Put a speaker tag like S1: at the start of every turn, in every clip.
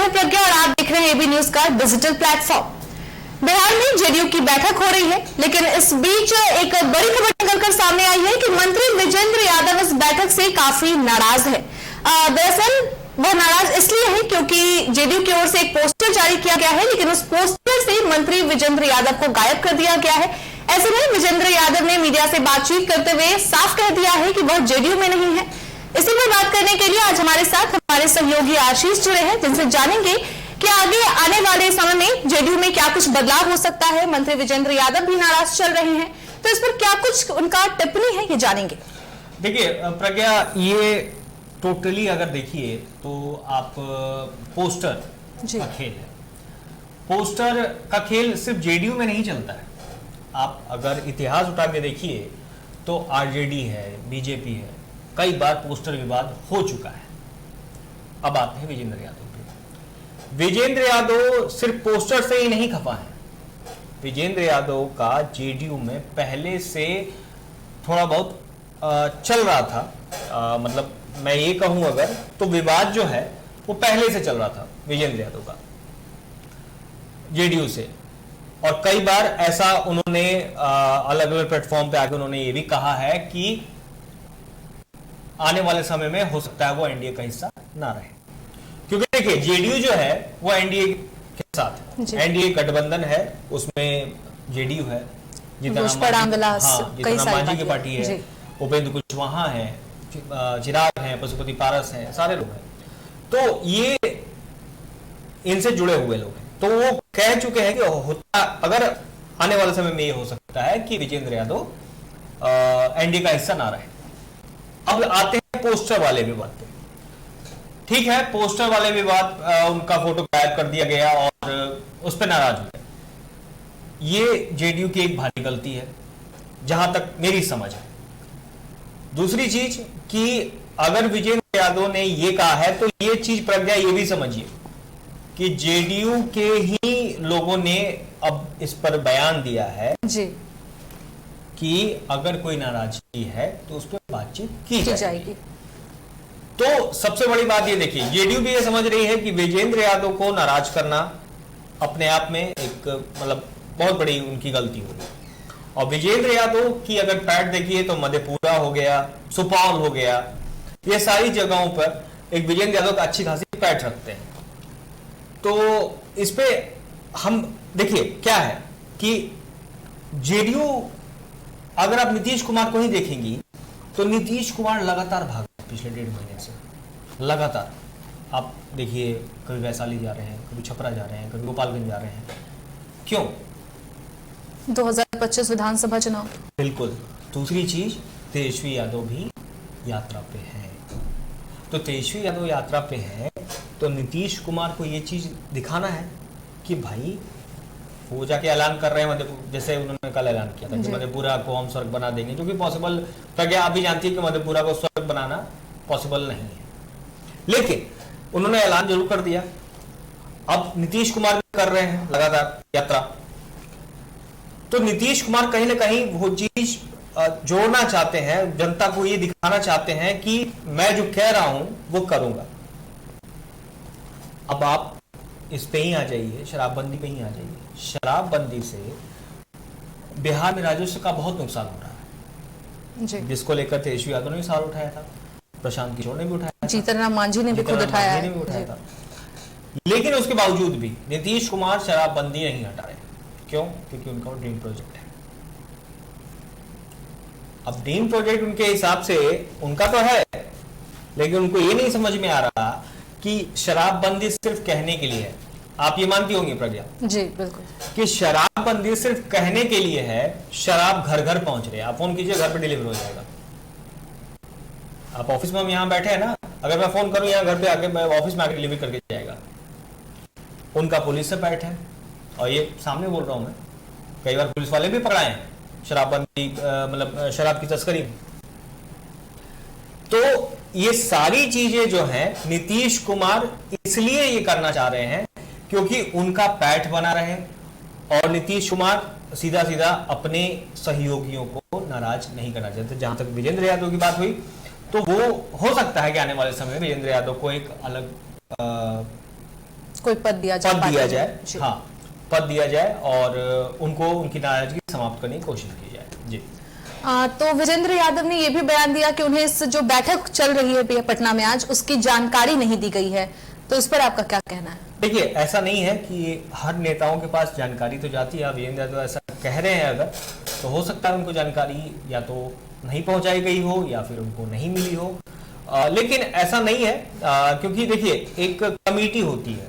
S1: मैं प्रज्ञा और आप देख रहे हैं एबी न्यूज का डिजिटल प्लेटफॉर्म। बिहार में जेडीयू की बैठक हो रही है, लेकिन इस बीच एक बड़ी खबर निकलकर सामने आई है कि मंत्री विजेंद्र यादव इस बैठक से काफी नाराज है। दरअसल वह नाराज इसलिए है क्योंकि जेडीयू की ओर से एक पोस्टर जारी किया गया है, लेकिन उस पोस्टर से मंत्री विजेंद्र यादव को गायब कर दिया गया है। ऐसे में विजेंद्र यादव ने मीडिया से बातचीत करते हुए साफ कह दिया है कि वह जेडीयू में नहीं है। इसी पर बात करने के लिए आज हमारे साथ हमारे सहयोगी आशीष जुड़े हैं, जिनसे जानेंगे कि आगे आने वाले समय में जेडीयू में क्या कुछ बदलाव हो सकता है। मंत्री विजेंद्र यादव भी नाराज चल रहे हैं, तो इस पर क्या कुछ उनका टिप्पणी है, ये जानेंगे।
S2: देखिए प्रज्ञा, ये टोटली अगर देखिए तो आप पोस्टर का खेल है। पोस्टर का खेल सिर्फ जेडीयू में नहीं चलता है। आप अगर इतिहास उठा के देखिए तो आरजेडी है, बीजेपी है, कई बार पोस्टर विवाद हो चुका है। अब आते हैं विजेंद्र यादव पे। विजेंद्र यादव सिर्फ पोस्टर से ही नहीं खफा है। विजेंद्र यादव का जेडीयू में पहले से थोड़ा बहुत चल रहा था। मतलब मैं ये कहूं अगर तो विवाद जो है वो पहले से चल रहा था विजेंद्र यादव का जेडीयू से। और कई बार ऐसा उन्होंने अलग अलग प्लेटफॉर्म पे आके उन्होंने ये भी कहा है कि आने वाले समय में हो सकता है वो एनडीए का हिस्सा ना रहे, क्योंकि देखिए जेडीयू जो है वो एनडीए के साथ है। एनडीए गठबंधन है, उसमें जेडीयू है, जितना मांझी की पार्टी है, उपेंद्र कुशवाहा है, चिराग है, पशुपति पारस है, सारे लोग हैं। तो ये इनसे जुड़े हुए लोग हैं। तो वो कह चुके हैं कि होता अगर आने वाले समय में ये हो सकता है कि विजेंद्र यादव एनडीए का हिस्सा ना रहे। अब आते हैं पोस्टर वाले विवाद पे। ठीक है, पोस्टर वाले विवाद, उनका फोटो गायब कर दिया गया और उस पर नाराज हुए। ये जेडीयू की एक भारी गलती है जहां तक मेरी समझ है। दूसरी चीज कि अगर विजेंद्र यादव ने ये कहा है तो ये चीज प्रज्ञा ये भी समझिए कि जेडीयू के ही लोगों ने अब इस पर बयान दिया है जी कि अगर कोई नाराजगी है तो उस पर बातचीत की जाएगी। तो सबसे बड़ी बात ये देखिए, जेडीयू भी ये समझ रही है कि विजेंद्र यादव को नाराज करना अपने आप में एक मतलब बहुत बड़ी उनकी गलती होगी। और विजेंद्र यादव की अगर पैठ देखिए तो मधेपुरा हो गया, सुपौल हो गया, ये सारी जगहों पर एक विजेंद्र यादव का अच्छी खासी पैठ रखते हैं। तो इस पे हम देखिए क्या है कि जेडीयू, अगर आप नीतीश कुमार को ही देखेंगी तो नीतीश कुमार लगातार भाग रहे हैं पिछले 1.5 महीने से लगातार। आप देखिए, कभी वैशाली जा रहे हैं, कभी छपरा जा रहे हैं, कभी गोपालगंज जा रहे हैं। क्यों?
S1: 2025 विधानसभा चुनाव।
S2: बिल्कुल। दूसरी चीज, तेजस्वी यादव भी यात्रा पे है। तो तेजस्वी यादव यात्रा पे है तो नीतीश कुमार को ये चीज दिखाना है कि भाई वो जाके ऐलान कर रहे हैं, जैसे उन्होंने कल ऐलान किया था कि मधेपुरा को हम स्वर्ग बना देंगे, जो कि पॉसिबल, प्रज्ञा आप भी जानती है कि मधेपुरा को स्वर्ग बनाना पॉसिबल नहीं है, लेकिन उन्होंने ऐलान जरूर कर दिया। अब नीतीश कुमार भी कर रहे हैं लगातार यात्रा। तो नीतीश कुमार कहीं ना कहीं वो चीज जोड़ना चाहते हैं, जनता को ये दिखाना चाहते हैं कि मैं जो कह रहा हूं वो करूंगा। अब आप इस पे ही आ जाइए, शराबबंदी पे ही आ जाइए। शराबबंदी से बिहार में राजस्व का बहुत नुकसान हो रहा है जी, जिसको लेकर तेजस्वी यादव ने भी सवाल उठाया था, प्रशांत किशोर ने भी उठाया,
S1: जीतन मांझी ने भी खुद उठाया
S2: था। लेकिन उसके बावजूद भी नीतीश कुमार शराबबंदी नहीं हटा रहे। क्यों? क्योंकि उनका ड्रीम प्रोजेक्ट है। अब ड्रीम प्रोजेक्ट उनके हिसाब से उनका तो है, लेकिन उनको ये नहीं समझ में आ रहा कि शराबबंदी सिर्फ कहने के लिए है। आप ये मानती होंगी प्रज्ञा
S1: जी? बिल्कुल, कि
S2: शराबबंदी सिर्फ कहने के लिए है। शराब घर घर पहुंच रही है। आप फोन कीजिए, घर पे डिलीवर हो जाएगा। आप ऑफिस में, हम यहाँ बैठे हैं ना, अगर मैं फोन करूं यहाँ घर पे आके, मैं ऑफिस में आके डिलीवर करके जाएगा। उनका पुलिस से पैठ है, और ये सामने बोल रहा हूं मैं, कई बार पुलिस वाले भी पकड़ाए हैं शराबबंदी, मतलब शराब की तस्करी। तो ये सारी चीजें जो हैं नीतीश कुमार इसलिए ये करना चाह रहे हैं क्योंकि उनका पैठ बना रहे, और नीतीश कुमार सीधा सीधा अपने सहयोगियों को नाराज नहीं करना चाहते। जहां तक विजेंद्र यादव की बात हुई तो वो हो सकता है कि आने वाले समय में विजेंद्र यादव को एक अलग
S1: कोई पद दिया जाए,
S2: हाँ पद दिया जाए और उनको उनकी नाराजगी समाप्त करने की कोशिश की जाए जी।
S1: तो विजेंद्र यादव ने यह भी बयान दिया कि उन्हें इस जो बैठक चल रही है पटना में आज, उसकी जानकारी नहीं दी गई है, तो इस पर आपका क्या कहना है?
S2: देखिए, ऐसा नहीं है कि हर नेताओं के पास जानकारी तो जाती है। विजेंद्र यादव ऐसा कह रहे हैं अगर, तो हो सकता है उनको जानकारी या तो नहीं पहुंचाई गई हो या फिर उनको नहीं मिली हो, लेकिन ऐसा नहीं है, क्योंकि देखिए एक कमेटी होती है,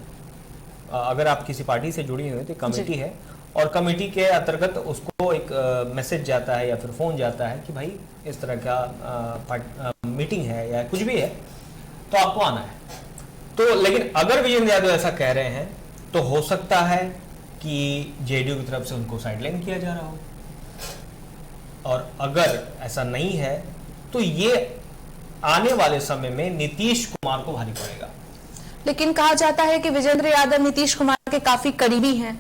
S2: अगर आप किसी पार्टी से जुड़ी हुई तो कमेटी है और कमेटी के अंतर्गत उसको एक मैसेज जाता है या फिर फोन जाता है कि भाई इस तरह का मीटिंग है या कुछ भी है तो आपको आना है। तो लेकिन अगर विजेंद्र यादव ऐसा कह रहे हैं तो हो सकता है कि जेडीयू की तरफ से उनको साइडलाइन किया जा रहा हो, और अगर ऐसा नहीं है तो ये आने वाले समय में नीतीश कुमार को भारी पड़ेगा।
S1: लेकिन कहा जाता है कि विजेंद्र यादव नीतीश कुमार के काफी करीबी हैं।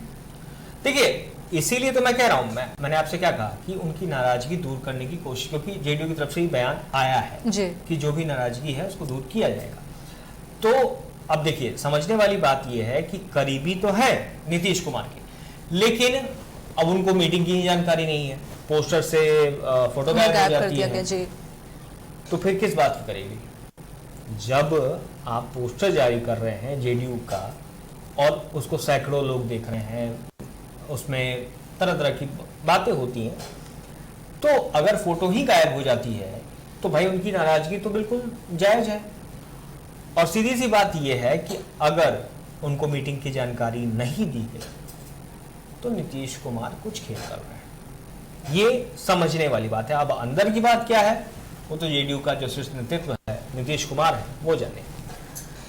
S2: देखिए, इसीलिए तो मैं कह रहा हूं, मैंने आपसे क्या कहा कि उनकी नाराजगी दूर करने की कोशिश, क्योंकि जेडीयू की तरफ से ही बयान आया है
S1: जी
S2: कि जो भी नाराजगी है उसको दूर किया जाएगा। तो अब देखिए, समझने वाली बात यह है कि करीबी तो है नीतीश कुमार के, लेकिन अब उनको मीटिंग की ही जानकारी नहीं है, पोस्टर से फोटो गायब हो जाती है
S1: जी।
S2: तो फिर किस बात की करेगी? जब आप पोस्टर जारी कर रहे हैं जेडीयू का और उसको सैकड़ों लोग देख रहे हैं, उसमें तरह तरह की बातें होती हैं, तो अगर फोटो ही गायब हो जाती है तो भाई उनकी नाराजगी तो बिल्कुल जायज है। और सीधी सी बात यह है कि अगर उनको मीटिंग की जानकारी नहीं दी गई तो नीतीश कुमार कुछ खेल कर रहे हैं, ये समझने वाली बात है। अब अंदर की बात क्या है वो तो जेडीयू का जो शीर्ष नेतृत्व है, नीतीश कुमार है, वो जाने।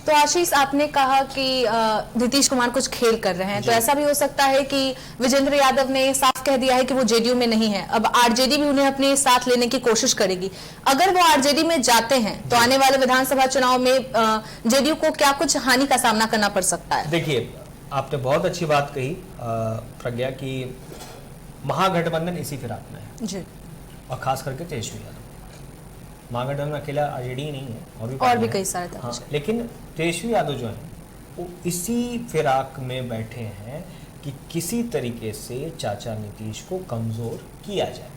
S1: तो आशीष, आपने कहा कि नीतीश कुमार कुछ खेल कर रहे हैं, तो ऐसा भी हो सकता है कि विजेंद्र यादव ने साफ कह दिया है कि वो जेडीयू में नहीं है, अब आरजेडी भी उन्हें अपने साथ लेने की कोशिश करेगी। अगर वो आरजेडी में जाते हैं तो आने वाले विधानसभा चुनाव में जेडीयू को क्या कुछ हानि का सामना करना पड़ सकता है?
S2: देखिए, आपने बहुत अच्छी बात कही प्रज्ञा, की महागठबंधन इसी फिराक में है
S1: जी,
S2: और खास करके तेजस्वी यादव। महागठबंधन अकेला आरजेडी ही नहीं है,
S1: और भी कई सारे
S2: हाँ, लेकिन तेजस्वी यादव जो है वो इसी फिराक में बैठे हैं कि किसी तरीके से चाचा नीतीश को कमजोर किया जाए,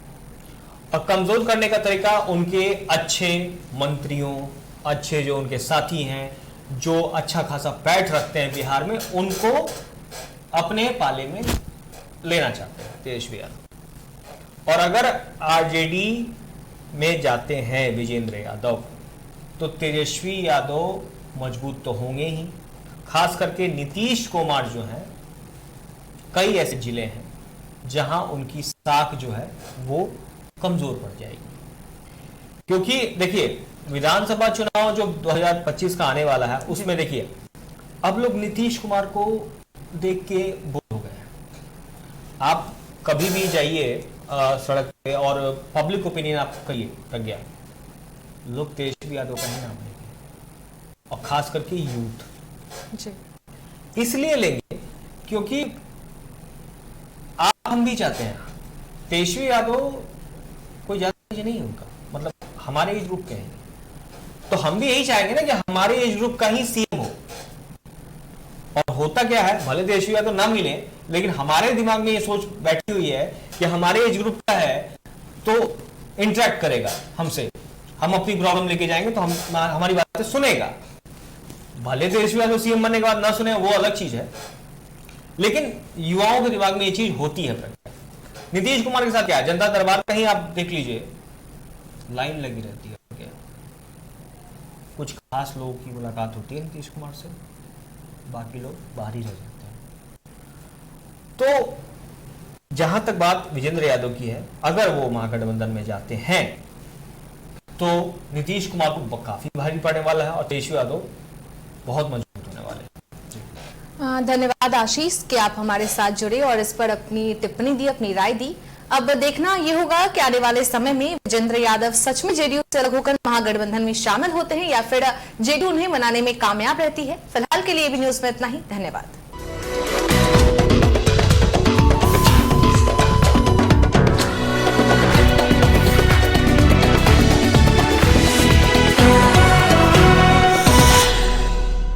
S2: और कमजोर करने का तरीका उनके अच्छे मंत्रियों, अच्छे जो उनके साथी हैं, जो अच्छा खासा पैठ रखते हैं बिहार में, उनको अपने पाले में लेना चाहते हैं तेजस्वी यादव। और अगर आरजेडी में जाते हैं विजेंद्र यादव तो तेजस्वी यादव मजबूत तो होंगे ही, खास करके नीतीश कुमार जो है, कई ऐसे जिले हैं जहां उनकी साख जो है वो कमजोर पड़ जाएगी। क्योंकि देखिए, विधानसभा चुनाव जो 2025 का आने वाला है, उसमें देखिए अब लोग नीतीश कुमार को देख के बोर हो गए हैं। आप कभी भी जाइए सड़क पे और पब्लिक ओपिनियन आप करिए प्रज्ञा, लोग तेजस्वी यादव का ही नाम लेंगे, और खास करके यूथ
S1: जी।
S2: इसलिए लेंगे क्योंकि आप, हम भी चाहते हैं, तेजस्वी यादव कोई ज्यादा नहीं है उनका, मतलब हमारे एज ग्रुप के हैं, तो हम भी यही चाहेंगे ना कि हमारे एज ग्रुप का ही सीएम हो। और होता क्या है, भले तेजस्वी यादव ना मिले, लेकिन हमारे दिमाग में ये सोच बैठी हुई है कि हमारे एज ग्रुप का है तो इंटरेक्ट करेगा हमसे, हम अपनी प्रॉब्लम लेके जाएंगे तो हमारी बातें सुनेगा। भले तेजस्वी यादव सीएम बनने के बाद ना सुने, वो अलग चीज है, लेकिन युवाओं के दिमाग में ये चीज होती है। नीतीश कुमार के साथ क्या है, जनता दरबार कहीं आप देख लीजिए, लाइन लगी रहती है, कुछ खास लोगों की मुलाकात होती है नीतीश कुमार से, बाकी लोग बाहर ही रह जाते हैं। तो जहां तक बात विजेंद्र यादव की है, अगर वो महागठबंधन में जाते हैं तो नीतीश कुमार को काफी भारी पड़ने वाला है और तेजस्वी यादव बहुत मजबूत होने वाले हैं।
S1: धन्यवाद आशीष कि आप हमारे साथ जुड़े और इस पर अपनी टिप्पणी दी, अपनी राय दी। अब देखना यह होगा कि आने वाले समय में विजेंद्र यादव सच में जेडीयू से अलग होकर महागठबंधन में शामिल होते हैं या फिर जेडीयू उन्हें मनाने में कामयाब रहती है। फिलहाल के लिए भी न्यूज में इतना ही। धन्यवाद।